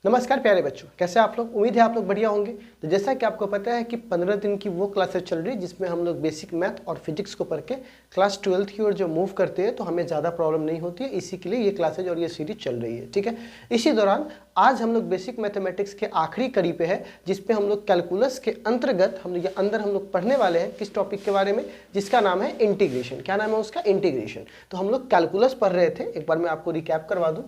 नमस्कार प्यारे बच्चों, कैसे आप लोग। उम्मीद है आप लोग बढ़िया होंगे। तो जैसा कि आपको पता है कि 15 दिन की वो क्लासेस चल रही है जिसमें हम लोग बेसिक मैथ और फिजिक्स को पढ़ के क्लास 12th की ओर जो मूव करते हैं तो हमें ज़्यादा प्रॉब्लम नहीं होती है। इसी के लिए ये क्लासेज और ये सीरीज चल रही है, ठीक है। इसी दौरान आज हम लोग बेसिक मैथमेटिक्स के आखिरी कड़ी पे है जिसपे हम लोग कैलकुलस के अंतर्गत हम लोग पढ़ने वाले हैं किस टॉपिक के बारे में, जिसका नाम है इंटीग्रेशन। क्या नाम है उसका? इंटीग्रेशन। तो हम लोग कैलकुलस पढ़ रहे थे, एक बार मैं आपको रिकैप करवा दूं।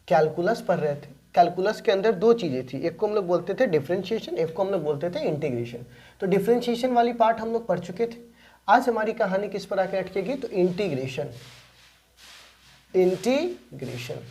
कैलकुलस पढ़ रहे थे। कैलकुलस के अंदर दो चीजें थी, एक को हम लोग बोलते थे डिफरेंशिएशन, एक को हम लोग बोलते थे इंटीग्रेशन। तो डिफरेंशिएशन वाली पार्ट हम लोग पढ़ चुके थे। आज हमारी कहानी किस पर आके अटकेगी? तो इंटीग्रेशन। इंटीग्रेशन,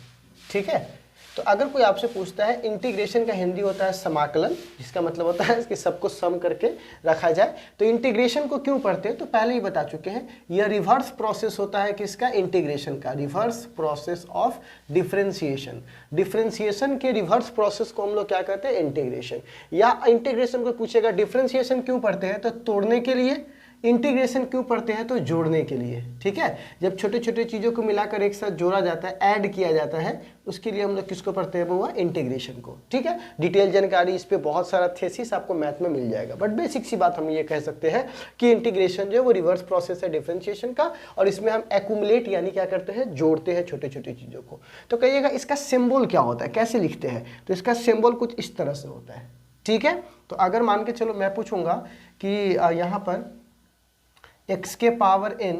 ठीक है। तो अगर कोई आपसे पूछता है इंटीग्रेशन का हिंदी होता है समाकलन, जिसका मतलब होता है कि सबको सम करके रखा जाए, तो इंटीग्रेशन को क्यों पढ़ते हैं तो पहले ही बता चुके हैं। यह रिवर्स प्रोसेस होता है किसका? इंटीग्रेशन का। Reverse process of differentiation. Differentiation के रिवर्स प्रोसेस को हम लोग क्या कहते हैं? इंटीग्रेशन। या इंटीग्रेशन को पूछेगा डिफरेंशिएशन क्यों पढ़ते हैं तो तोड़ने के लिए, इंटीग्रेशन क्यों पढ़ते हैं तो जोड़ने के लिए, ठीक है। जब छोटे छोटे चीज़ों को मिलाकर एक साथ जोड़ा जाता है, ऐड किया जाता है, उसके लिए हम लोग किसको पढ़ते हैं? वो इंटीग्रेशन को, ठीक है। डिटेल जानकारी इस पे बहुत सारा थेसिस आपको मैथ में मिल जाएगा, बट बेसिक सी बात हम ये कह सकते हैं कि इंटीग्रेशन जो है वो रिवर्स प्रोसेस है डिफरेंशिएशन का, और इसमें हम एक्यूमुलेट यानी क्या करते हैं? जोड़ते हैं छोटे छोटे चीज़ों को। तो कहिएगा इसका सिंबल क्या होता है, कैसे लिखते हैं? तो इसका सिंबल कुछ इस तरह से होता है, ठीक है। तो अगर मान के चलो मैं पूछूंगा कि यहाँ पर x के power n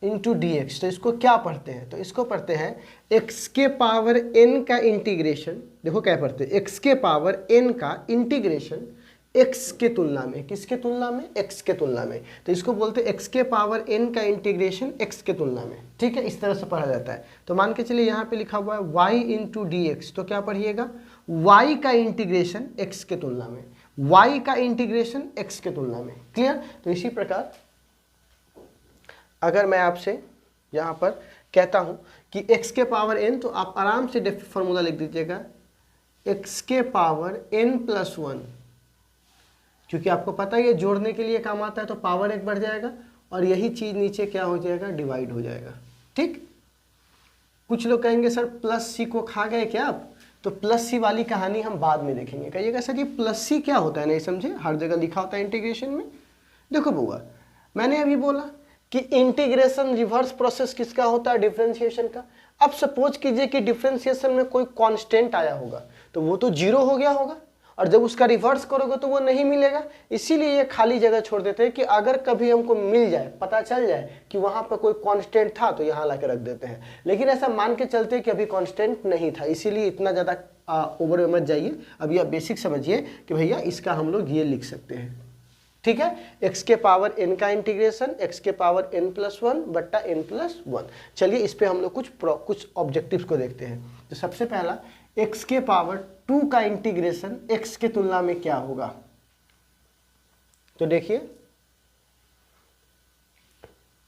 into D x, तो इसको क्या पढ़ते हैं? तो इसको पढ़ते हैं x के पावर n का इंटीग्रेशन। देखो क्या पढ़ते हैं? x के पावर n का इंटीग्रेशन x के तुलना में। किसके तुलना में? x के तुलना में। तो इसको बोलते हैं x के पावर n का इंटीग्रेशन x के तुलना में, ठीक है। इस तरह से पढ़ा जाता है। तो मान के चलिए यहाँ पे लिखा हुआ है y इंटू डी एक्स, तो क्या पढ़िएगा? y का इंटीग्रेशन x के तुलना में, y का इंटीग्रेशन x के तुलना में। क्लियर? तो इसी प्रकार अगर मैं आपसे यहाँ पर कहता हूँ कि x के पावर n, तो आप आराम से फॉर्मूला लिख दीजिएगा x के पावर n प्लस 1, क्योंकि आपको पता है ये जोड़ने के लिए काम आता है, तो पावर एक बढ़ जाएगा और यही चीज़ नीचे क्या हो जाएगा? डिवाइड हो जाएगा, ठीक। कुछ लोग कहेंगे सर प्लस सी को खा गए क्या आप? तो प्लस सी वाली कहानी हम बाद में देखेंगे। कहिएगा सर ये प्लस सी क्या होता है, नहीं समझे? हर जगह लिखा होता है इंटीग्रेशन में। देखो बुआ, मैंने अभी बोला कि इंटीग्रेशन रिवर्स प्रोसेस किसका होता है? डिफरेंशिएशन का। अब सपोज कीजिए कि डिफरेंशिएशन में कोई कांस्टेंट आया होगा, तो वो तो जीरो हो गया होगा, और जब उसका रिवर्स करोगे तो वो नहीं मिलेगा। इसीलिए ये खाली जगह छोड़ देते हैं कि अगर कभी हमको मिल जाए, पता चल जाए कि वहां पर कोई कांस्टेंट था, तो यहाँ लाके रख देते हैं। लेकिन ऐसा मान के चलते हैं कि अभी कांस्टेंट नहीं था, इसीलिए इतना ज़्यादा ओवर मत जाइए। अभी आप बेसिक समझिए कि भैया इसका हम लोग ये लिख सकते हैं, ठीक है। x के पावर n का इंटीग्रेशन x के पावर n प्लस 1 बट्टा n प्लस 1। चलिए इस पे हम लोग कुछ ऑब्जेक्टिव्स को देखते हैं। तो सबसे पहला x के पावर 2 का इंटीग्रेशन x के तुलना में क्या होगा? तो देखिए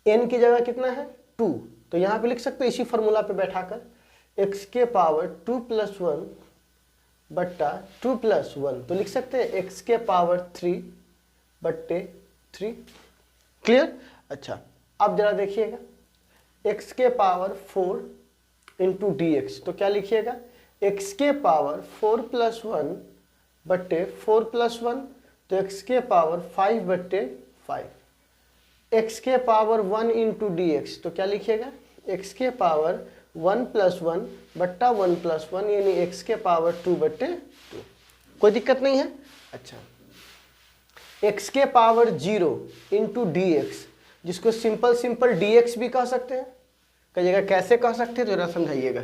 n की जगह कितना है? 2, तो यहां पे लिख सकते हैं इसी फॉर्मूला पे बैठाकर x के पावर 2 प्लस 1 बट्टा 2 प्लस 1, तो लिख सकते हैं x के पावर 3 बट्टे 3। क्लियर? अच्छा, अब जरा देखिएगा x के पावर 4 इंटू डी एक्स, तो क्या लिखिएगा? x के पावर 4 प्लस 1 बट्टे 4 प्लस 1, तो x के पावर 5 बट्टे 5। x के पावर 1 इंटू डी एक्स, तो क्या लिखिएगा? x के पावर 1 प्लस 1 बट्टा 1 प्लस 1, यानी x के पावर 2 बट्टे 2। कोई दिक्कत नहीं है? अच्छा, x के पावर 0 इंटू डी एक्स, जिसको सिंपल डी एक्स भी कह सकते हैं। कहिएगा कैसे कह सकते हैं, जरा समझाइएगा।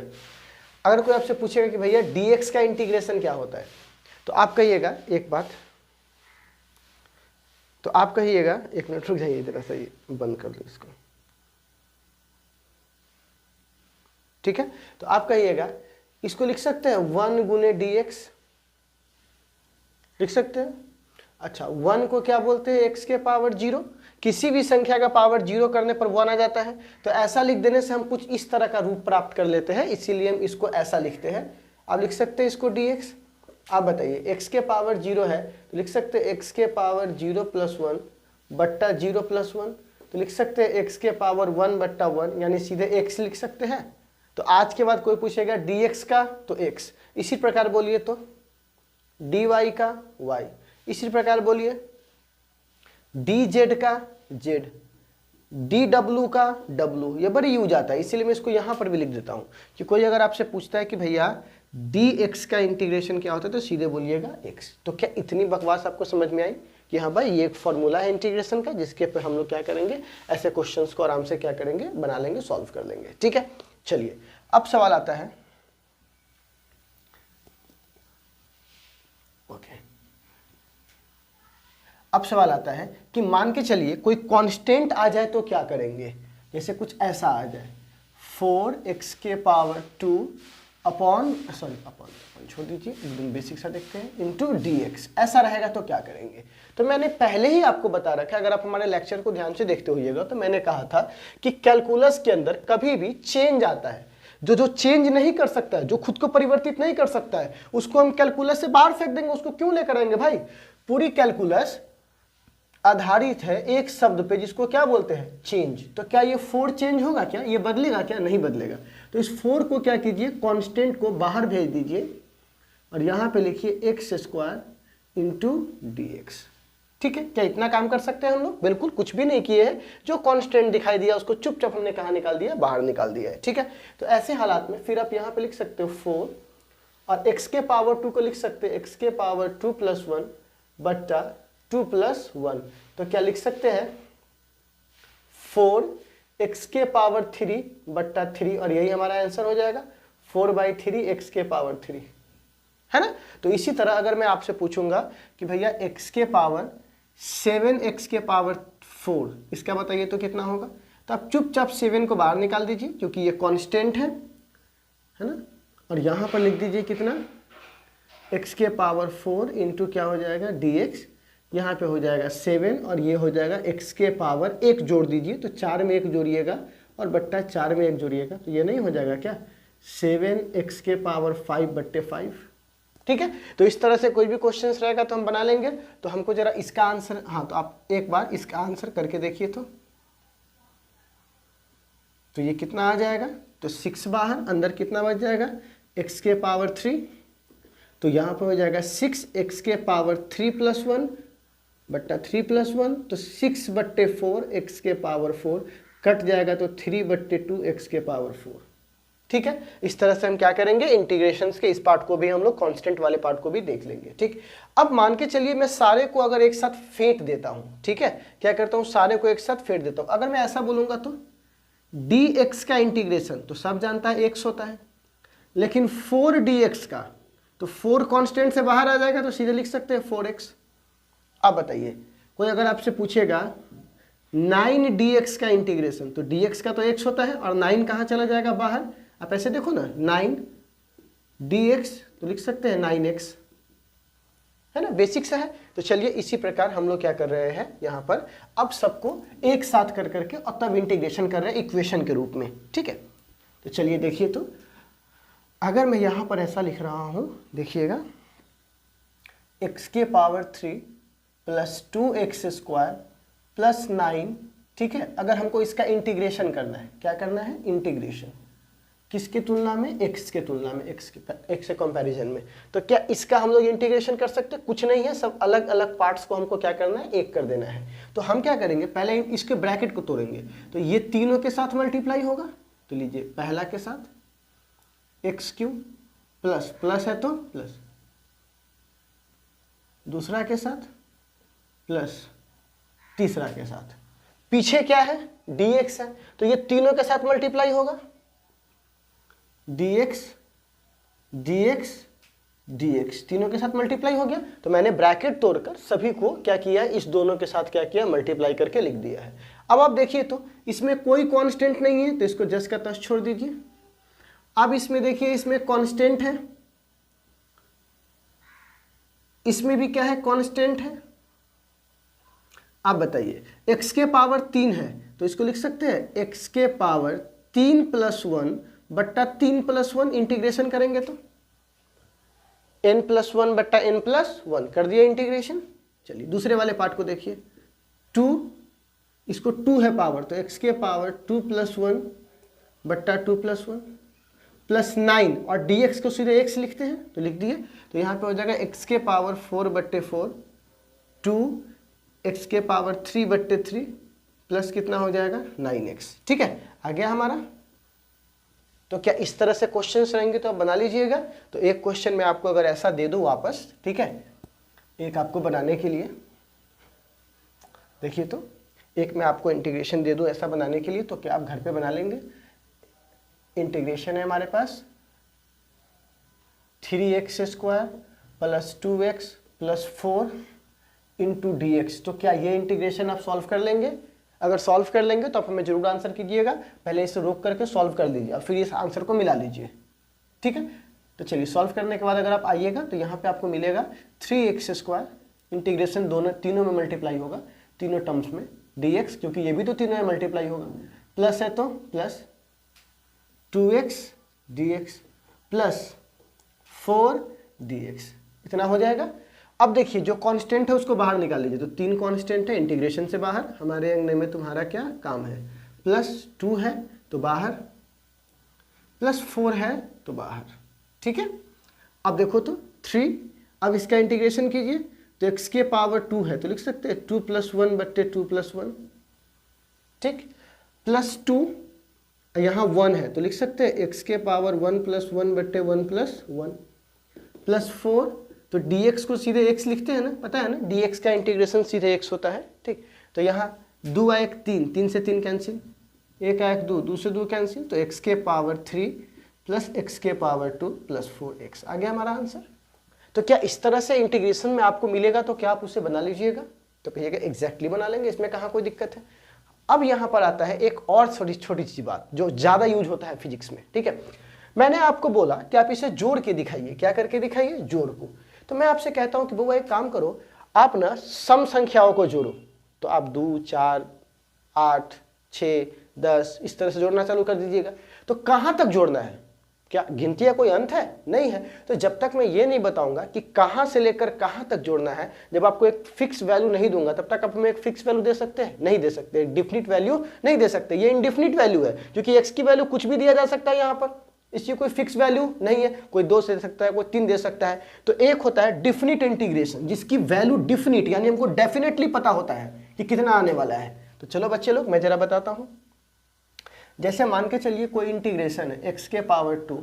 अगर कोई आपसे पूछेगा कि भैया डी एक्स का इंटीग्रेशन क्या होता है, तो आप कहिएगा एक बात, तो आप कहिएगा, एक मिनट रुक जाइए जरा सा, ये बंद कर लो इसको, ठीक है। तो आप कहिएगा इसको लिख सकते हैं 1 गुने डी एक्स, लिख सकते हैं। अच्छा, 1 को क्या बोलते हैं? x के पावर 0। किसी भी संख्या का पावर 0 करने पर 1 आ जाता है, तो ऐसा लिख देने से हम कुछ इस तरह का रूप प्राप्त कर लेते हैं, इसीलिए हम इसको ऐसा लिखते हैं। आप लिख सकते हैं इसको dx। आप बताइए x के पावर 0 है, तो लिख सकते हैं x के पावर 0 प्लस 1 बट्टा 0 प्लस 1, तो लिख सकते हैं x के पावर 1 बट्टा 1, यानी सीधे x लिख सकते हैं। तो आज के बाद कोई पूछेगा dx का तो x, इसी प्रकार बोलिए तो dy का y, इसी प्रकार बोलिए dz का z, dw का w, ये बड़ी यूज आता है, इसीलिए मैं इसको यहाँ पर भी लिख देता हूँ कि कोई अगर आपसे पूछता है कि भैया dx का इंटीग्रेशन क्या होता है तो सीधे बोलिएगा x। तो क्या इतनी बकवास आपको समझ में आई कि हाँ भाई ये एक फॉर्मूला है इंटीग्रेशन का, जिसके पे हम लोग क्या करेंगे, ऐसे क्वेश्चंस को आराम से क्या करेंगे, बना लेंगे, सॉल्व कर लेंगे। ठीक है, चलिए अब सवाल आता है, ओके, अब सवाल आता है कि मान के चलिए कोई कांस्टेंट आ जाए तो क्या करेंगे। जैसे कुछ ऐसा आ जाए 4x के पावर 2 अपॉन छोड़ दीजिए, एकदम बेसिक सा देखते हैं, इंटू dx, ऐसा रहेगा तो क्या करेंगे। तो मैंने पहले ही आपको बता रखा है, अगर आप हमारे लेक्चर को ध्यान से देखते होइएगा तो मैंने कहा था कि कैलकुलस के अंदर कभी भी चेंज आता है, जो चेंज नहीं कर सकता है, जो खुद को परिवर्तित नहीं कर सकता है, उसको हम कैलकुलस से बाहर फेंक देंगे। उसको क्यों लेकर आएंगे भाई, पूरी कैलकुलस आधारित है एक शब्द पे जिसको क्या बोलते हैं, चेंज। तो क्या ये 4 चेंज होगा क्या, ये बदलेगा क्या, नहीं बदलेगा। तो इस 4 को क्या कीजिए, कांस्टेंट को बाहर भेज दीजिए और यहाँ पे लिखिए x square into D x. ठीक है, क्या इतना काम कर सकते हैं हम लोग, बिल्कुल कुछ भी नहीं किए हैं, जो कांस्टेंट दिखाई दिया उसको चुपचाप हमने कहाँ निकाल दिया, बाहर निकाल दिया है। ठीक है, तो ऐसे हालात में फिर आप यहाँ पे लिख सकते हो 4 और x के पावर 2 को लिख सकते हैं x के पावर 2 + 1 बट्टा 2 + 1। तो क्या लिख सकते हैं 4x के पावर 3 बट्टा 3, और यही हमारा आंसर हो जाएगा 4/3 x के पावर 3, है ना। तो इसी तरह अगर मैं आपसे पूछूंगा कि भैया x के पावर 7x के पावर 4, इसका बताइए तो कितना होगा। तो आप चुपचाप 7 को बाहर निकाल दीजिए क्योंकि ये कांस्टेंट है ना, और यहाँ पर लिख दीजिए कितना, x के पावर 4 इंटू क्या हो जाएगा dx, यहाँ पे हो जाएगा 7 और ये हो जाएगा x के पावर 1 जोड़ दीजिए, तो 4 में 1 जोड़िएगा और बट्टा 4 में 1 जोड़िएगा, तो ये नहीं हो जाएगा क्या 7x के पावर 5/5। ठीक है, तो इस तरह से कोई भी क्वेश्चंस रहेगा तो हम बना लेंगे। तो हमको जरा इसका आंसर, हाँ तो आप एक बार इसका आंसर करके देखिए तो ये कितना आ जाएगा, तो 6 बाहर, अंदर कितना बच जाएगा x के पावर 3, तो यहाँ पर हो जाएगा 6x के पावर 3 + 1 बट्टा 3 + 1, तो 6/4 x के पावर 4 कट जाएगा तो 3/2 x के पावर 4। ठीक है, इस तरह से हम क्या करेंगे, इंटीग्रेशंस के इस पार्ट को भी हम लोग कांस्टेंट वाले पार्ट को भी देख लेंगे। ठीक, अब मान के चलिए मैं सारे को अगर एक साथ फेंट देता हूं, ठीक है, क्या करता हूं, सारे को एक साथ फेंट देता हूं। अगर मैं ऐसा बोलूंगा तो dx का इंटीग्रेशन तो सब जानता है x होता है, लेकिन 4dx का, तो 4 कांस्टेंट से बाहर आ जाएगा तो सीधे लिख सकते हैं 4x। अब बताइए कोई अगर आपसे पूछेगा 9dx का इंटीग्रेशन, तो dx का तो x होता है और 9 कहाँ चला जाएगा बाहर, आप ऐसे देखो ना 9dx तो लिख सकते हैं 9x, है ना, बेसिक सा है। तो चलिए इसी प्रकार हम लोग क्या कर रहे हैं यहाँ पर, अब सबको एक साथ कर करके और तब इंटीग्रेशन कर रहे हैं इक्वेशन के रूप में। ठीक है, तो चलिए देखिए, तो अगर मैं यहाँ पर ऐसा लिख रहा हूँ, देखिएगा x के पावर 3 + 2x² + 9, ठीक है। अगर हमको इसका इंटीग्रेशन करना है, क्या करना है, इंटीग्रेशन किसकी तुलना में, x के तुलना में, x के कंपैरिजन में, तो क्या इसका हम लोग इंटीग्रेशन कर सकते हैं, कुछ नहीं है, सब अलग अलग पार्ट्स को हमको क्या करना है, एक कर देना है। तो हम क्या करेंगे, पहले इसके ब्रैकेट को तोड़ेंगे, तो ये तीनों के साथ मल्टीप्लाई होगा, तो लीजिए पहला के साथ x³ प्लस प्लस है तो प्लस, दूसरा के साथ प्लस, तीसरा के साथ, पीछे क्या है dx है, तो ये तीनों के साथ मल्टीप्लाई होगा, dx dx dx, तीनों के साथ मल्टीप्लाई हो गया। तो मैंने ब्रैकेट तोड़कर सभी को क्या किया, इस दोनों के साथ क्या किया, मल्टीप्लाई करके लिख दिया है। अब आप देखिए तो इसमें कोई कांस्टेंट नहीं है, तो इसको जस्ट का तस छोड़ दीजिए। अब इसमें देखिए, इसमें कांस्टेंट है, इसमें भी क्या है, कांस्टेंट है। आप बताइए x के पावर 3 है, तो इसको लिख सकते हैं x के पावर 3 + 1 बट्टा 3 + 1, इंटीग्रेशन करेंगे तो n + 1 बट्टा n + 1 कर दिया इंटीग्रेशन। चलिए दूसरे वाले पार्ट को देखिए, 2, इसको 2 है पावर, तो x के पावर 2 + 1 बट्टा 2 + 1, प्लस 9 और dx को सीधे x लिखते हैं तो लिख दिए। तो यहाँ पे हो जाएगा x के पावर 4/4 2 x के पावर 3/3 प्लस कितना हो जाएगा 9x। ठीक है, आ गया हमारा। तो क्या इस तरह से क्वेश्चंस रहेंगे तो आप बना लीजिएगा। तो एक क्वेश्चन मैं आपको अगर ऐसा दे दूं वापस, ठीक है, एक आपको बनाने के लिए, देखिए तो एक मैं आपको इंटीग्रेशन दे दूं ऐसा बनाने के लिए, तो क्या आप घर पे बना लेंगे। इंटीग्रेशन है हमारे पास 3x² plus 2x plus 4 into dx। तो क्या ये इंटीग्रेशन आप सॉल्व कर लेंगे? अगर सॉल्व कर लेंगे तो आप हमें जरूर आंसर कीजिएगा, पहले इसे रोक करके सॉल्व कर लीजिए और फिर इस आंसर को मिला लीजिए। ठीक है, तो चलिए सॉल्व करने के बाद अगर आप आइएगा तो यहाँ पे आपको मिलेगा 3x², इंटीग्रेशन तीनों में मल्टीप्लाई होगा, तीनों टर्म्स में, dx क्योंकि ये भी तो तीनों में मल्टीप्लाई होगा, प्लस है तो plus 2x dx plus 4 dx, इतना हो जाएगा। अब देखिए जो कांस्टेंट है उसको बाहर निकाल लीजिए। तो 3 कांस्टेंट है, इंटीग्रेशन से बाहर हमारे अंगने में तुम्हारा क्या काम है, प्लस 2 है तो बाहर, प्लस 4 है तो बाहर। ठीक है, अब देखो तो 3, अब इसका इंटीग्रेशन कीजिए तो x के पावर 2 है तो लिख सकते हैं 2 + 1/2 + 1। ठीक, प्लस 2 यहाँ 1 है तो लिख सकते हैं x के पावर 1 + 1/1 + 1 प्लस 4। तो dx को सीधे x लिखते हैं ना, पता है ना, dx का इंटीग्रेशन सीधे x होता है। ठीक, तो यहाँ 2 आए 3, 3 से 3 कैंसिल, 1 आए 2, 2 से 2 कैंसिल, तो x के पावर 3 प्लस x के पावर 2 प्लस 4x आ गया हमारा आंसर। तो क्या इस तरह से इंटीग्रेशन में आपको मिलेगा तो क्या आप उसे बना लीजिएगा? तो कहिएगा एग्जैक्टली बना लेंगे, इसमें कहाँ कोई दिक्कत है। अब यहाँ पर आता है एक और छोटी सी बात जो ज़्यादा यूज होता है फिजिक्स में। ठीक है, मैंने आपको बोला कि आप इसे जोड़ के दिखाइए। क्या करके दिखाइए? जोड़ को। तो मैं आपसे कहता हूं कि बउआ एक काम करो, आप ना सम संख्याओं को जोड़ो। तो आप 2 4 8 6 10 इस तरह से जोड़ना चालू कर दीजिएगा। तो कहां तक जोड़ना है? क्या गिनती का कोई अंत है? नहीं है। तो जब तक मैं ये नहीं बताऊंगा कि कहां से लेकर कहां तक जोड़ना है, जब आपको एक फिक्स वैल्यू नहीं दूंगा तब तक आप हमें एक फिक्स वैल्यू दे सकते हैं? नहीं दे सकते। डिफिनिट वैल्यू नहीं दे सकते। ये इनडिफिनिट वैल्यू है क्योंकि एक्स की वैल्यू कुछ भी दिया जा सकता है यहाँ पर, इसकी कोई फिक्स वैल्यू नहीं है। कोई 2 दे सकता है, कोई 3 दे सकता है। तो एक होता है डिफिनिट इंटीग्रेशन जिसकी वैल्यू डिफिनिट यानी हमको डेफिनेटली पता होता है कि कितना आने वाला है। तो चलो बच्चे लोग मैं जरा बताता हूं। जैसे मान के चलिए कोई इंटीग्रेशन है x के पावर 2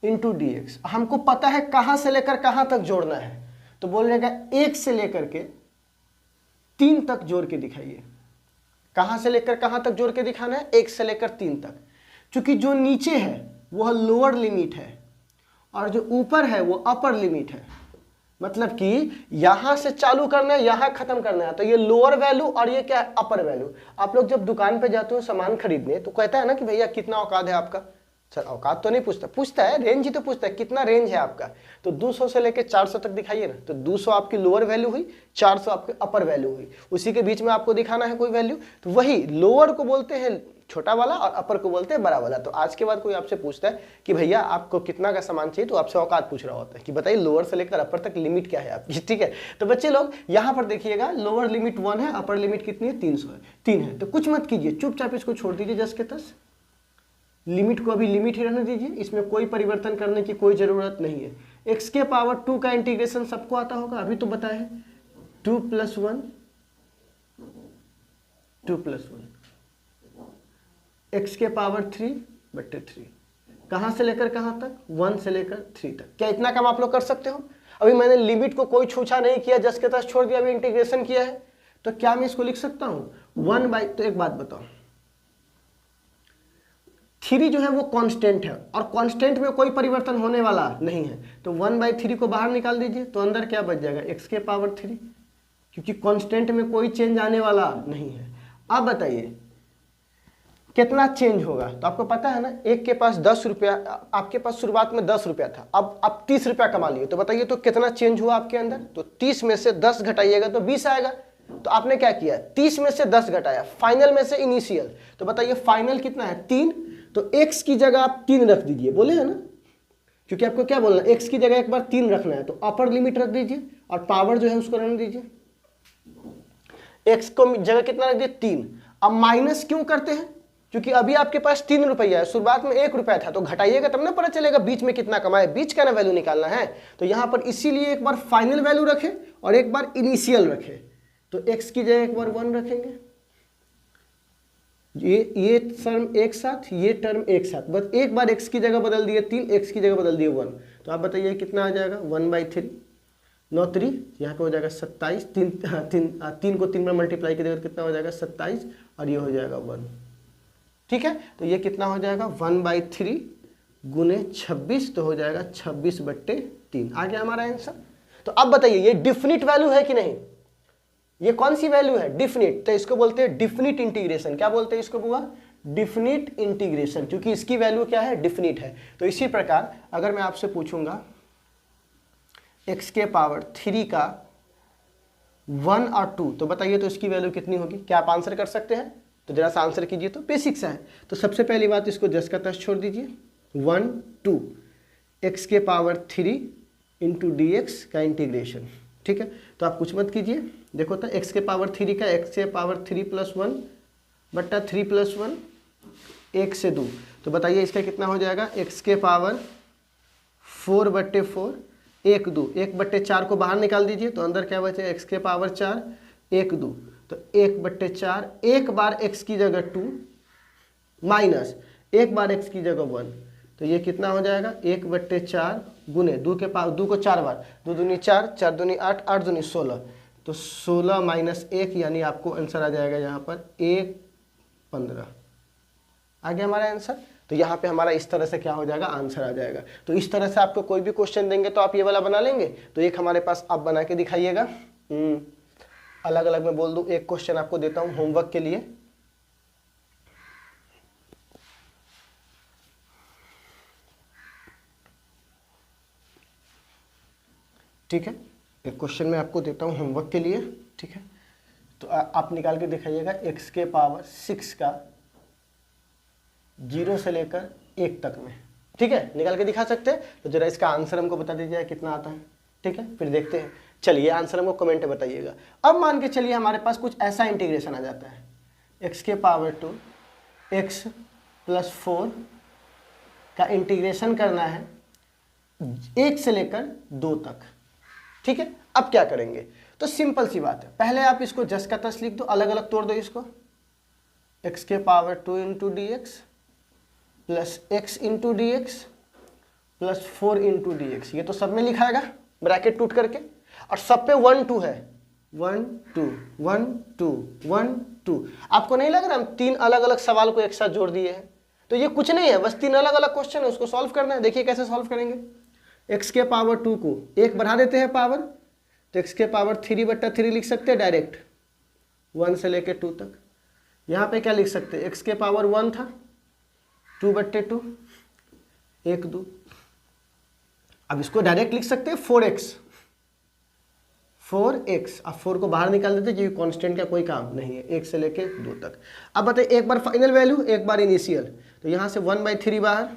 इंटू dx, हमको पता है कहां से लेकर कहां तक जोड़ना है। तो बोलेगा 1 से लेकर के 3 तक जोड़ के दिखाइए। कहां से लेकर कहां तक जोड़ के दिखाना है? 1 से लेकर 3 तक। क्योंकि जो नीचे है वह लोअर लिमिट है और जो ऊपर है वो अपर लिमिट है। मतलब कि यहां से चालू करना है, यहां खत्म करना है। तो ये लोअर वैल्यू और ये क्या है? अपर वैल्यू। आप लोग जब दुकान पे जाते हो सामान खरीदने तो कहता है ना कि भैया कितना औकात है आपका? सर औकात तो नहीं पूछता है, रेंज ही तो पूछता है, कितना रेंज है आपका? तो 200 से लेकर 400 तक दिखाइए ना। तो 200 आपकी लोअर वैल्यू हुई, 400 आपकी अपर वैल्यू हुई। उसी के बीच में आपको दिखाना है कोई वैल्यू। तो वही लोअर को बोलते हैं छोटा वाला और अपर को बोलते हैं बड़ा वाला। तो आज के बाद कोई आपसे पूछता है कि भैया आपको कितना का सामान चाहिए, तो आपसे औकात पूछ रहा होता है कि बताइए लोअर से लेकर अपर तक लिमिट क्या है आपकी। ठीक है, तो बच्चे लोग यहाँ पर देखिएगा, लोअर लिमिट 1 है, अपर लिमिट कितनी है? 300 है, 3 है। तो कुछ मत कीजिए, चुपचाप इसको छोड़ दीजिए 10 के 10। लिमिट को अभी लिमिट ही रहने दीजिए, इसमें कोई परिवर्तन करने की कोई जरूरत नहीं है। x के पावर 2 का इंटीग्रेशन सबको आता होगा, अभी तो बताया है। 2 + 1 2 + 1 x के पावर 3/3। कहां से लेकर कहां तक? 1 से लेकर 3 तक। क्या इतना काम आप लोग कर सकते हो? अभी मैंने लिमिट को कोई छूछा नहीं किया, 10 के 10 छोड़ दिया, अभी इंटीग्रेशन किया है। तो क्या मैं इसको लिख सकता हूं 1/, तो एक बात बताओ, 3 जो है वो कांस्टेंट है और कांस्टेंट में कोई परिवर्तन होने वाला नहीं है। तो 1/3 को बाहर निकाल दीजिए तो अंदर क्या बच जाएगा? x के पावर 3, क्योंकि कांस्टेंट में कोई चेंज आने वाला नहीं है। अब बताइए कितना चेंज होगा? तो आपको पता है ना, एक के पास 10 रुपया, आपके पास शुरुआत में 10 रुपया था, अब आप 30 रुपया कमा लिए। तो बताइए तो कितना चेंज हुआ आपके अंदर? तो 30 में से 10 घटाइएगा तो 20 आएगा। तो आपने क्या किया? 30 में से 10 घटाया, फाइनल में से इनिशियल। तो बताइए फाइनल कितना है? 3। तो x की जगह आप 3 रख दीजिए, बोले है ना, क्योंकि आपको क्या बोलना है, x की जगह एक बार 3 रखना है। तो अपर लिमिट रख दीजिए और पावर जो है उसको रहने दीजिए। x को जगह कितना रख दिए? 3। अब माइनस क्यों करते हैं? क्योंकि अभी आपके पास 3 रुपया है, शुरुआत में 1 रुपया था, तो घटाइएगा तब ना पता चलेगा बीच में कितना कमाए, बीच का ना वैल्यू निकालना है। तो यहाँ पर इसीलिए एक बार फाइनल वैल्यू रखे और एक बार इनिशियल रखे। तो x की जगह एक बार 1 रखेंगे, ये टर्म एक साथ, ये टर्म एक साथ, बस एक बार x की जगह बदल दिए 3, x की जगह बदल दिए 1। तो आप बताइए कितना आ जाएगा, 1/3, 9 3, यहाँ पे हो जाएगा 27, 3 को 3 में मल्टीप्लाई करेगा कितना हो जाएगा 27, और ये हो जाएगा 1। ठीक है, तो ये कितना हो जाएगा 1/3 गुने 26, तो हो जाएगा 26/3। आ गया हमारा आंसर। तो अब बताइए ये डिफिनिट वैल्यू है कि नहीं, ये कौन सी वैल्यू है, डिफिनिट। तो इसको बोलते हैं डिफिनिट इंटीग्रेशन। क्या बोलते हैं इसको बुआ, डिफिनिट इंटीग्रेशन, क्योंकि इसकी वैल्यू क्या है, डिफिनिट है। तो इसी प्रकार अगर मैं आपसे पूछूंगा x के पावर 3 का 1 और 2, तो बताइए तो इसकी वैल्यू कितनी होगी। क्या आप आंसर कर सकते हैं, तो जरा सा आंसर कीजिए, तो बेसिक सा है। तो सबसे पहली बात इसको जस का तस छोड़ दीजिए, 1 2 x के पावर 3 इंटू dx का इंटीग्रेशन। ठीक है, तो आप कुछ मत कीजिए, देखो तो x के पावर 3 का x के पावर 3 + 1 बट्टा 3 + 1 1 से 2, तो बताइए इसका कितना हो जाएगा, x के पावर 4/4 1 2, 1/4 को बाहर निकाल दीजिए, तो अंदर क्या बचे, x के पावर 4 1 2, तो 1/4, एक बार x की जगह 2 माइनस एक बार x की जगह 1, तो ये कितना हो जाएगा 1/4 गुने 2 के पावर 2 को 4 बार, 2 दूनी 4, 4 दूनी 8, 8 दूनी 16, तो 16 - 1, यानी आपको आंसर आ जाएगा यहाँ पर 1 15। आ गया हमारा आंसर। तो यहाँ पे हमारा इस तरह से क्या हो जाएगा, आंसर आ जाएगा। तो इस तरह से आपको कोई भी क्वेश्चन देंगे तो आप ये वाला बना लेंगे। तो एक हमारे पास आप बना के दिखाइएगा, अलग अलग मैं बोल दूँ, एक क्वेश्चन आपको देता हूँ होमवर्क के लिए। ठीक है, एक क्वेश्चन मैं आपको देता हूँ होमवर्क के लिए। ठीक है, तो आप निकाल के दिखाइएगा x के पावर 6 का 0 से लेकर 1 तक में। ठीक है, निकाल के दिखा सकते हैं। तो जरा इसका आंसर हमको बता दीजिए कितना आता है। ठीक है, फिर देखते हैं। चलिए आंसर हमको कमेंट में बताइएगा। अब मान के चलिए हमारे पास कुछ ऐसा इंटीग्रेशन आ जाता है, x के पावर 2 x + 4 का इंटीग्रेशन करना है 1 से लेकर 2 तक। ठीक है, अब क्या करेंगे, तो सिंपल सी बात है, पहले आप इसको जस का तस लिख दो, अलग अलग तोड़ दो इसको, x के power 2 into dx plus x into dx plus 4 into dx, ये तो सब में लिखाएगा ब्रैकेट टूट करके, और सब पे 1 2 है, 1 2 1 2 1 2। आपको नहीं लग रहा हम 3 अलग अलग सवाल को एक साथ जोड़ दिए हैं, तो ये कुछ नहीं है, बस 3 अलग अलग क्वेश्चन है, उसको सॉल्व करना है। देखिए कैसे सॉल्व करेंगे, x के पावर 2 को 1 बढ़ा देते हैं पावर, तो x के पावर 3/3 लिख सकते हैं डायरेक्ट 1 से लेकर 2 तक। यहाँ पे क्या लिख सकते हैं, x के पावर 1 था 2/2 1 2, अब इसको डायरेक्ट लिख सकते हैं 4x, अब 4 को बाहर निकाल देते हैं क्योंकि कांस्टेंट का कोई काम नहीं है, 1 से लेके 2 तक। अब बताइए एक बार फाइनल वैल्यू एक बार इनिशियल, तो यहाँ से 1/3 बाहर,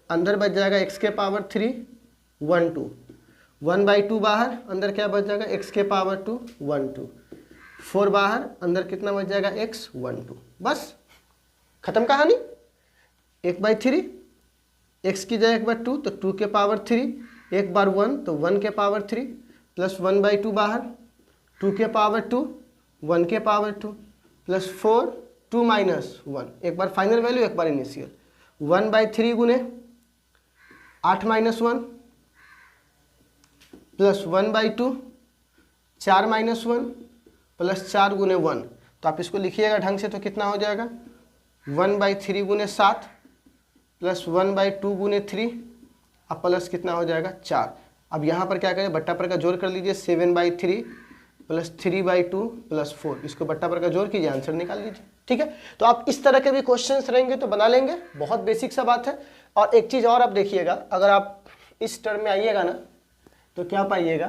अंदर बच जाएगा x के पावर 3 1 2, 1/2 बाहर, अंदर क्या बच जाएगा x के पावर 2 1 2, 4 बाहर, अंदर कितना बच जाएगा x 1 2, बस खत्म कहानी। 1/3 x की जगह 1/2, तो 2 के पावर 3, एक बार 1 तो 1 के पावर 3 प्लस 1/2 बाहर, 2 के पावर 2 1 के पावर 2 प्लस 4 2 - 1, एक बार फाइनल वैल्यू एक बार इनिशियल, 1/3 गुने 8 - 1 प्लस 1/2 4 - 1 प्लस 4 गुने 1, तो आप इसको लिखिएगा ढंग से, तो कितना हो जाएगा 1/3 गुने 7 प्लस 1/2 गुने 3, अब प्लस कितना हो जाएगा 4। अब यहाँ पर क्या करें, बट्टा पर का जोड़ कर लीजिए, 7/3 प्लस 3/2 प्लस 4, इसको बट्टा पर का जोड़ कीजिए, आंसर निकाल लीजिए। ठीक है, तो आप इस तरह के भी क्वेश्चंस रहेंगे तो बना लेंगे, बहुत बेसिक सा बात है। और एक चीज़ और आप देखिएगा, अगर आप इस टर्म में आइएगा ना तो क्या पाइएगा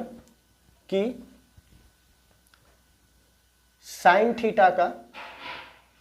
कि साइन थीटा का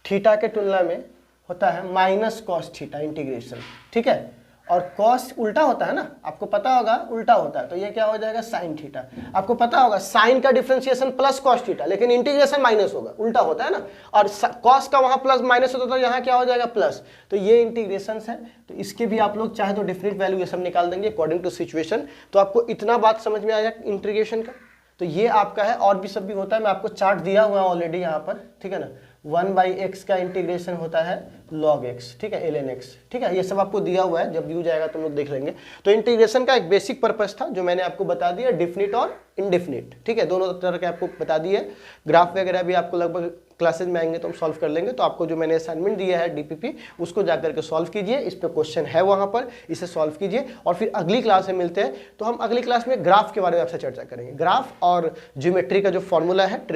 थीटा के तुलना में होता है -cos थीटा इंटीग्रेशन। ठीक है, और कॉस उल्टा होता है ना, आपको पता होगा उल्टा होता है, तो ये क्या हो जाएगा साइन थीटा। आपको पता होगा साइन का डिफरेंशिएशन प्लस कॉस थीटा, लेकिन इंटीग्रेशन माइनस होगा, उल्टा होता है ना, और कॉस का वहां प्लस माइनस होता है तो यहाँ क्या हो जाएगा प्लस। तो ये इंटीग्रेशन है, तो इसके भी आप लोग चाहे तो डिफरेंट वैल्यू ये सब निकाल देंगे अकॉर्डिंग टू सिचुएशन। तो आपको इतना बात समझ में आया इंटीग्रेशन का। तो ये आपका है, और भी सब भी होता है, मैं आपको चार्ट दिया हुआ है ऑलरेडी यहाँ पर, ठीक है ना। 1/x का इंटीग्रेशन होता है log x, ठीक है, ln x, ठीक है, ये सब आपको दिया हुआ है, जब व्यू जाएगा तो हम लोग देख लेंगे। तो इंटीग्रेशन का एक बेसिक पर्पस था जो मैंने आपको बता दिया, डिफिनिट और इनडिफिनिट, ठीक है, दोनों तरह के आपको बता दिए। ग्राफ वगैरह भी आपको लगभग क्लासेज में आएंगे तो हम सॉल्व कर लेंगे। तो आपको जो मैंने असाइनमेंट दिया है डीपीपी, उसको जाकर के सॉल्व कीजिए, इस पर क्वेश्चन है वहाँ पर, इसे सॉल्व कीजिए, और फिर अगली क्लास में मिलते हैं। तो हम अगली क्लास में ग्राफ के बारे में आपसे चर्चा करेंगे, ग्राफ और ज्योमेट्री का जो फॉर्मूला है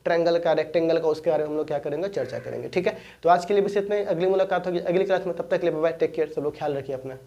ट्रायंगल का, रेक्टेंगल का, उसके बारे में हम लोग क्या करेंगे, चर्चा करेंगे, ठीक है। तो आज के लिए बस इतना ही, अगली मुलाकात होगी अगली क्लास में, तब तक के लिए बाय बाय, टेक केयर, सब लोग ख्याल रखिए अपना।